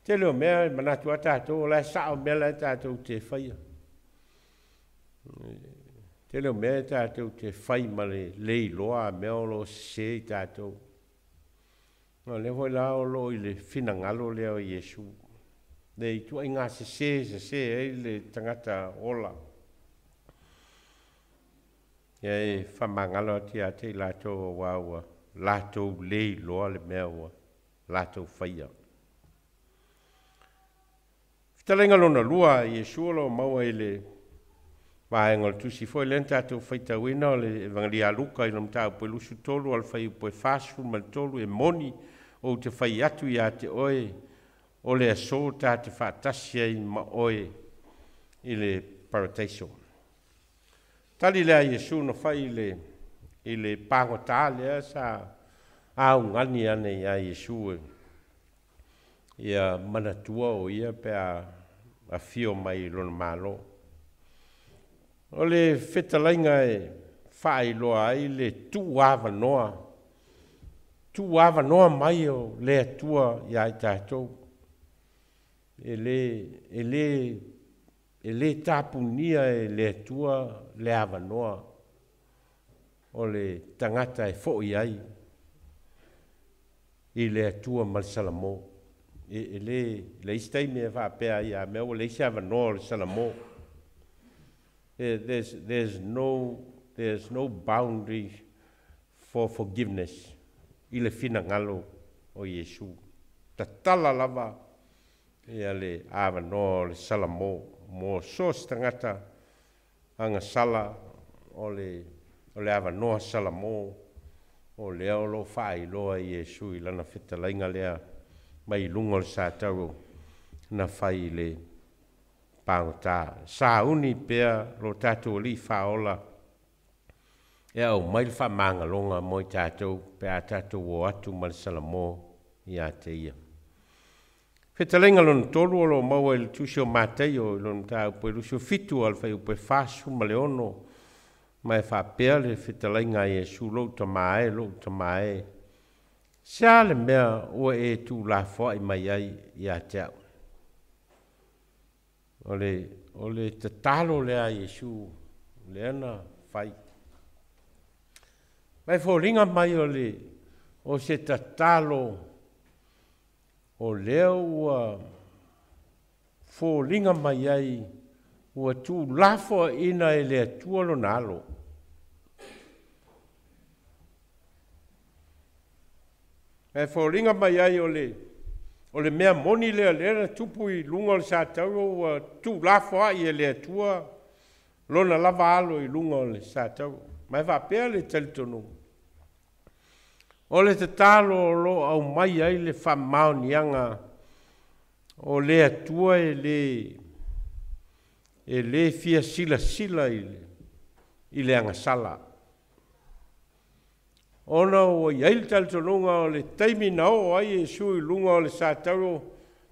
te leo mea manatua tātou, o lai sao mea lai tātou te whaia. Te leo mea tātou te whai ma le lei loa, mea o lo se tātou. Le hoi lao lo i le whinangalo leo Iesu. Le i tua inga se e le tangata ola. Ia e whamangalo ati a te lātou o wāua, lātou lei loa le mea ua, lātou whaia. Whitalenga lona lua i e suolo maua i le vaenga le tusi foi le tātou whaita wina o le evangelia Luka i lom tāu pue lusu tolu al whai pue whāsu mal tolu e moni o te whai atu i a te oe o le aso tā te whātasia i ma oe i le parataiso. Tali lea Iesu na whai i le pāngo tā lea sa au ngani ane i a Iesu ia manatua o ia pe a fio mai lona malo. O le whetalainga e whai loa ai le tuawa noa mai o le atua i ai tātou. E le tapunia e le atua le awanoa o le tangata e fo i ai i le atua mal salamo. E le istaime e whapea i a mea o le isi awanoa o le salamo. There's no boundary for forgiveness i le fina ngalo o Iesu. Ta tala lava ia le awanoa le salamo mo sos tangata anga sala o le awanoa salamo o le olo whai loa Iesu i lana whetalainga lea mai lunga le sātau na whai le pāngota. Sā uni pēa lo tātou li whaola e au mai le whamanga longa mo i tātou pēa tātou o atu ma le salamo i a te ia. Whetalenga lona tolu o lo maua i le tusio mātei o lona tāu pue lusio fitu al whai upe whāsu ma le ono mai whapea le whetalenga Iesu lo tamae. Sia le mea ua e tū la wha i mai ai i a te au. O le te talo lea Iesu le ana whai. Mai fōringa mai o se te talo o leo ua fōringa mai ai ua tū lafo ina e lea tualo nalo. Mai fōringa mai ai o le mea moni lea tupu i lunga o le sātau ua tū lafo ai e lea tua lona lava alo i lunga o le sātau. Mai whapea le talitonu. O le te talo lo au mai ai le whamau nianga o le atua e le fia sila i le angasala. Ona o iai le taltonunga o le taimi nao ai e sui lunga o le sātaro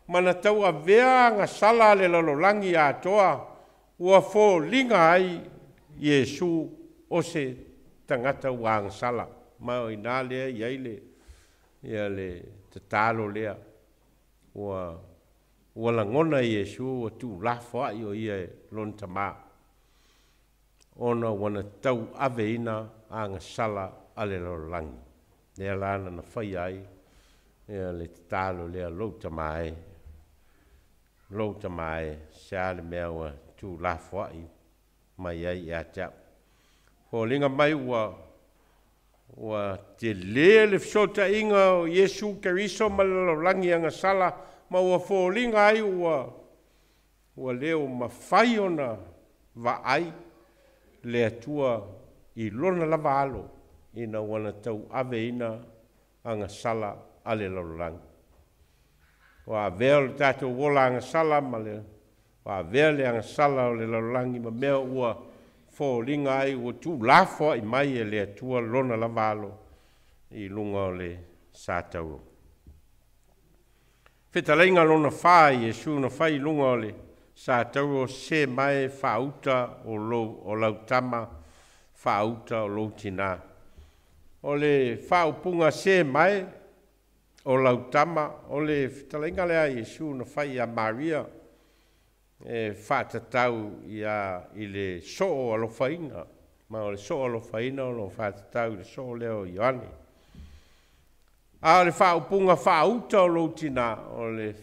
mana tau a vea angasala le lalolangi a toa ua fo linga ai Iesu o se tangata ua angasala. Mau ina lea iai le te talo lea ua langona Iesu o tu lafo ai o ia lon tama. Ona wana tau aveina angasala ale lalolangi. Lea lana na whai ai le te talo lea lou tamae. Lou tamae sea le mea ua tu lafo ai mai ai ea tau. Ho linga mai ua te le fsota inga o Iesu Keriso ma lalolangi angasala ma ua fo linga ai ua leo mawhai ona wa ai le atua i lona lava alo ina wana tau ave ina angasala ale lalolangi. Wa vea le tatou wola angasala ma le wa vea le angasala o le lalolangi ma mea ua fo linga ai ua tu lafo i mai e le atua lona lavalo i lunga o le sātau. Whetalainga lona whā Iesu na whai lunga o le sātau o se mai whauta o lautama, whauta o lou tina. O le whaupunga se mai o lautama, o le whetalainga lea Iesu na whai a Maria e whātatau i le soo alofaina, ma o le soo alofaina o lo whātatau i le soo leo Ioane. A le whaupunga whauta o lou tina, o le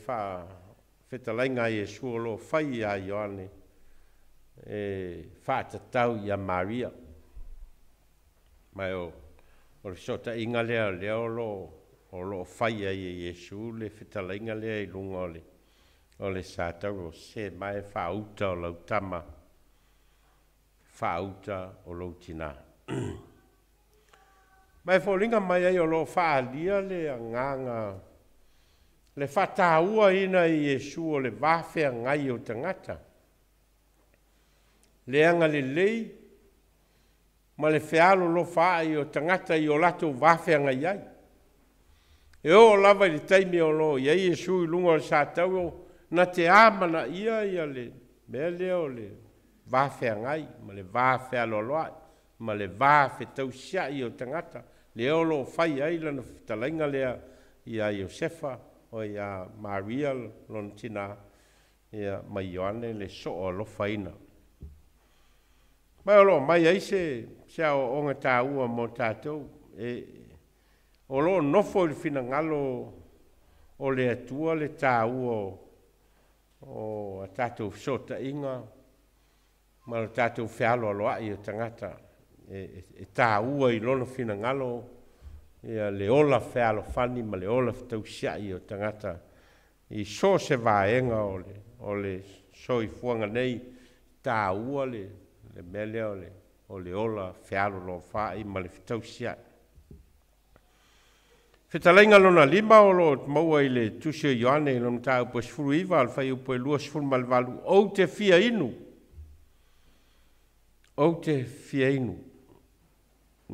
whetalainga Iesu o lo whai a Ioane, e whātatau i a Maria. Mai o le sota inga leo o lo whai a Iesu le whetalainga lea i lunga o le sātau o se mai whauta o lautama, whauta o lou tina. Mai fōlinga mai ai o lo whaalia le anganga, le whataua ina i Iesu o le wāwhea ngai o tangata. Le anga le lei, ma le whealo lo whaai o tangata i o lato wāwhea ngai ai. E o lava i le taimi o lo, iai Iesu i lunga o le sātau o, na te amana ia le mea leo le wāwhea ngai, ma le wāwhea loloai, ma le wāwhe tau siai o tangata, le olo whai ai lana talainga lea ia Iosefa o ia Maria lon tina ia mai Ioane le so o lo whaina. Mai olo mai ai se o onga tā ua mo tātou, o lo nofo i whina ngalo o le atua le tā ua o a tātou sota inga, ma le tātou whialo aloa i o tangata, e tā ua i lona whina ngalo, ia le ola whialo whani, ma le ola tau sia i o tangata, i so se vaenga o le so i fuanga nei, tā ua le mele o le ola whialo lo whai, ma le tau sia. Whetalainga lona lima o lo maua i le tusio Ioane i lona tāu po sifuru iwa al whai upo e lua sifuru malvalu au te fia inu. Au te fia inu.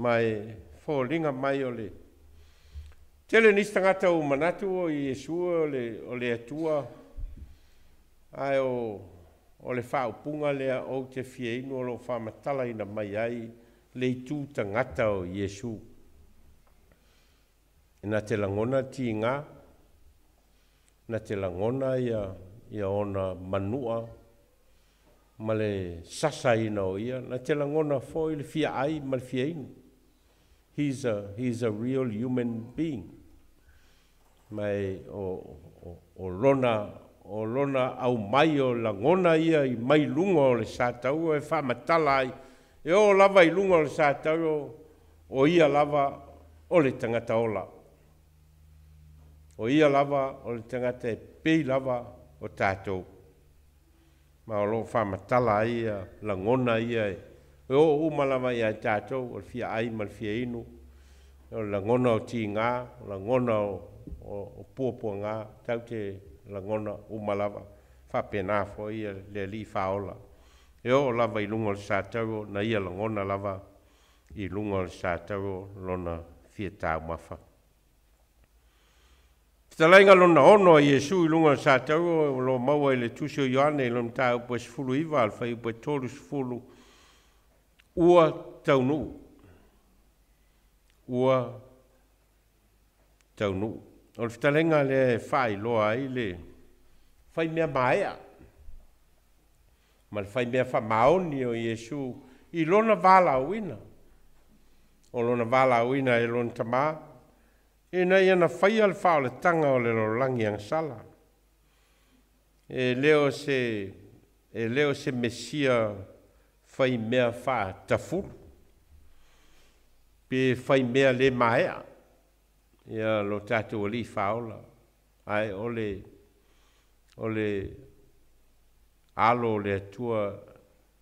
Mai fōlinga mai o le. Tele nistangata o manatu o i Jesua o le atua. Ai o le whaupunga lea au te fia inu o lo whamatala ina mai ai le tū tangata o Iesu. Nā te langona ti ngā, nā te langona ia ona manua, ma le sasa ina o ia, nā te langona fo i le fia ai ma le fia inu. He's a real human being. Mai o lona au mai o langona ia i mai lunga o le sātau e whamatala ai. E o lava i lunga o le sātau o ia lava o le tangata ola. O ia lava o le tangata e pei lava o tātou. Ma o lo whamatala ia, langona ia e. O umalama ia tātou o le fia ai ma le fia inu. la ngona o ti ngā, la ngona o pua ngā, tau te la ngona umalava, whapena fo ia le li whaola. E o lava I lunga le sātau, na ia la ngona lava I lunga le sātau lona fia tāu mawha. Talainga lona ono I Yesu I lunga le sātau, lo maua I le tusio Ioane, lona tāu pa sifulu iwa, al whai pa tolu sifulu, ua taunu. Ua taunu. O le talainga le whai loa I le whai mea maea. Ma le whai mea whamaoni o Yesu I lona wala uina. O lona wala uina e lona tamā. E na ia na whai al whao le tanga o le rolangi ang sala. E leo se mesia whai mea wha tafuru. Pe whai mea le maea. Ia lo tātou li whaola. Ai ole alo le atua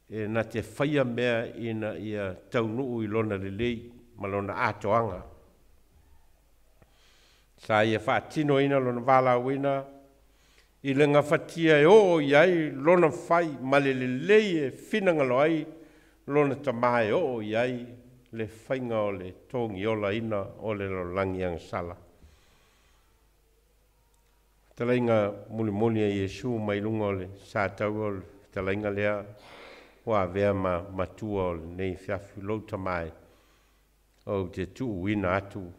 e na te whaia mea ina ia taunuu I lona le lei ma lona atoanga. Sa ia whaatino ina lona wala wina I le ngawhatia e o iai lona whai ma le lei e whinangalo ai lona tamae o iai le whainga o le tongi ola ina o le rolangi ang sala. Talainga muli a Yesu mai lunga o le sātau o le talainga lea wa vea matua o le nei whiawhi lau tamai o te tuu wina atu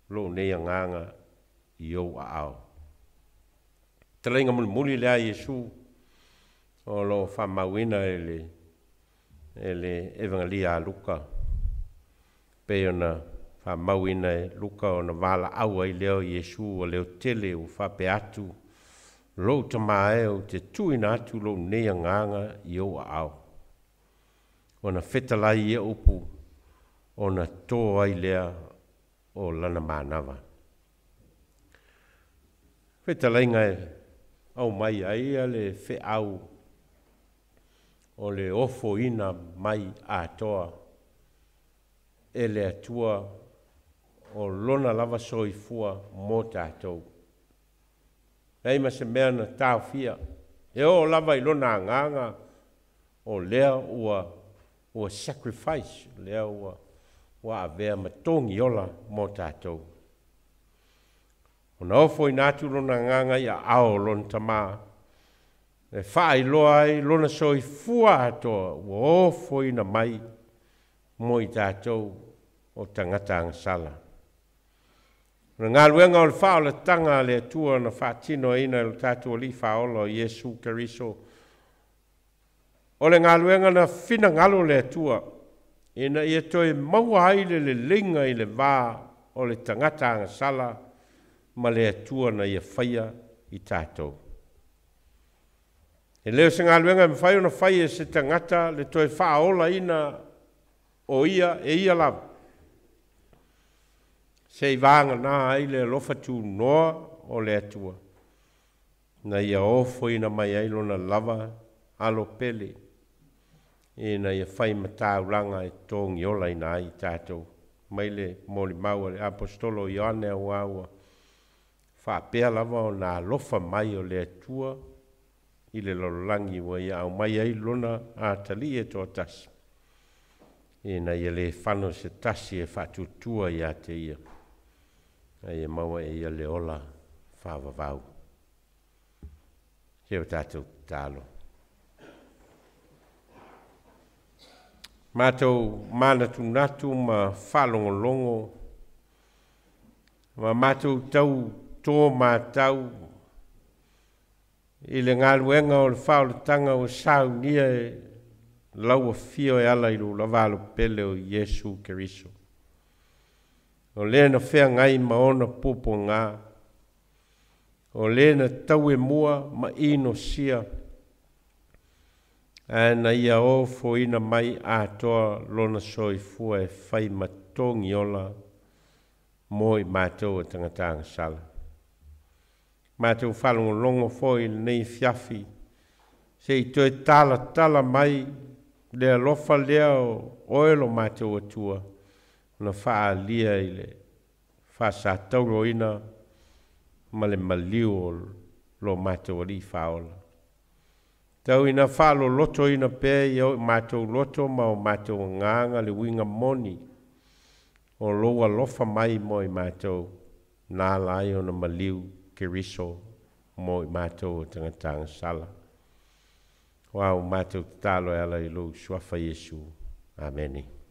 lo nei anganga I au a ao. Talainga muli lea Yesu o lo whamawina e le evangelia a Luka. Peo na whamawina e Luka o na wala au ai leo Yesu o leo tele o whape atu lo tamae o te tuina atu lo nea nganga I au a au. O na whetalai e upu o na tō ai lea o lana mānawa. Whetalai ngai au mai ai le whe au o le ofo ina mai a toa e le atua o lona lava soifua mo tātou. Ei ma se mea na tāu fia. E o lava I lona nganga o lea ua sacrifice. Lea ua avea matongi ola mo tātou. O na ofo I nātu lona nganga I a ao lona tamā. E whaai loa ai lona soifua atoa. Ua ofo ina mai mo I tātou o tangata ang sala. Na ngā luenga o le whao le tanga le atua na whaatino ina le tātou li whaola o Yesu Keriso. O le ngā luenga na whina ngalo le atua. Ina ia toi maua haile le linga I le wā o le tangata ang sala ma le atua na ia whaia I tātou. E leo se ngā luenga me whai o na whai e se tangata le toi whaola ina o ia e ia lava. Se I vanga nā ai le lofa tū noa o le atua. Na ia ofo ina mai ai lona lava alo pele. E na ia whai matauranga e tōngi ola ina ai tātou. Mai le moli maua le apostolo Ioane au aua. Whapea lava o nā lofa mai o le atua. I le lololangi wa ia au mai ai lona a tali e tō tasi. E na ia le whano se tasi e whatutua ia te ia. Ai e maua e ia le ola whawawau. Keo tātou tālo. Mātou mānatu natu ma whalongolongo. Ma mātou tau tō mātau. I le ngāluenga o le whaoletanga o sau nia e laua fio e ala ilu lavalo pele o Yesu Keriso. O lena whea ngai maona pupo ngā. O lena tau e mua ma ino sia. Ana ia o fo ina mai atoa lona soifua e whai matongi ola mo I mātou o tangatanga sala. Mātou whalongo longo foi nei fiafi. Se I toi tala mai lea lofa lea o oelo mātou atua. Na wha lia I le fa sa tau ina ma le maliu lo mātou ali whaola. Tau ina whalo loto ina pē i au mātou loto ma o mātou nganga le winga moni o loa lofa mai mo i mātou nā lai o na maliu ke riso mo i mātou o tangatanga sala. Wau mātou talo ala i lo suafa Yesu. Ameni.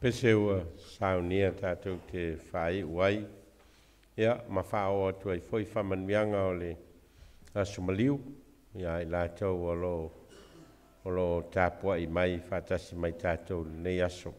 Pese ua saunia tātou te whai uai. Ia, ma whao atu ai foi whamanuianga o le asumaliu. Ia, i lātou o lo tāpua i mai, whātasi mai tātou nei aso.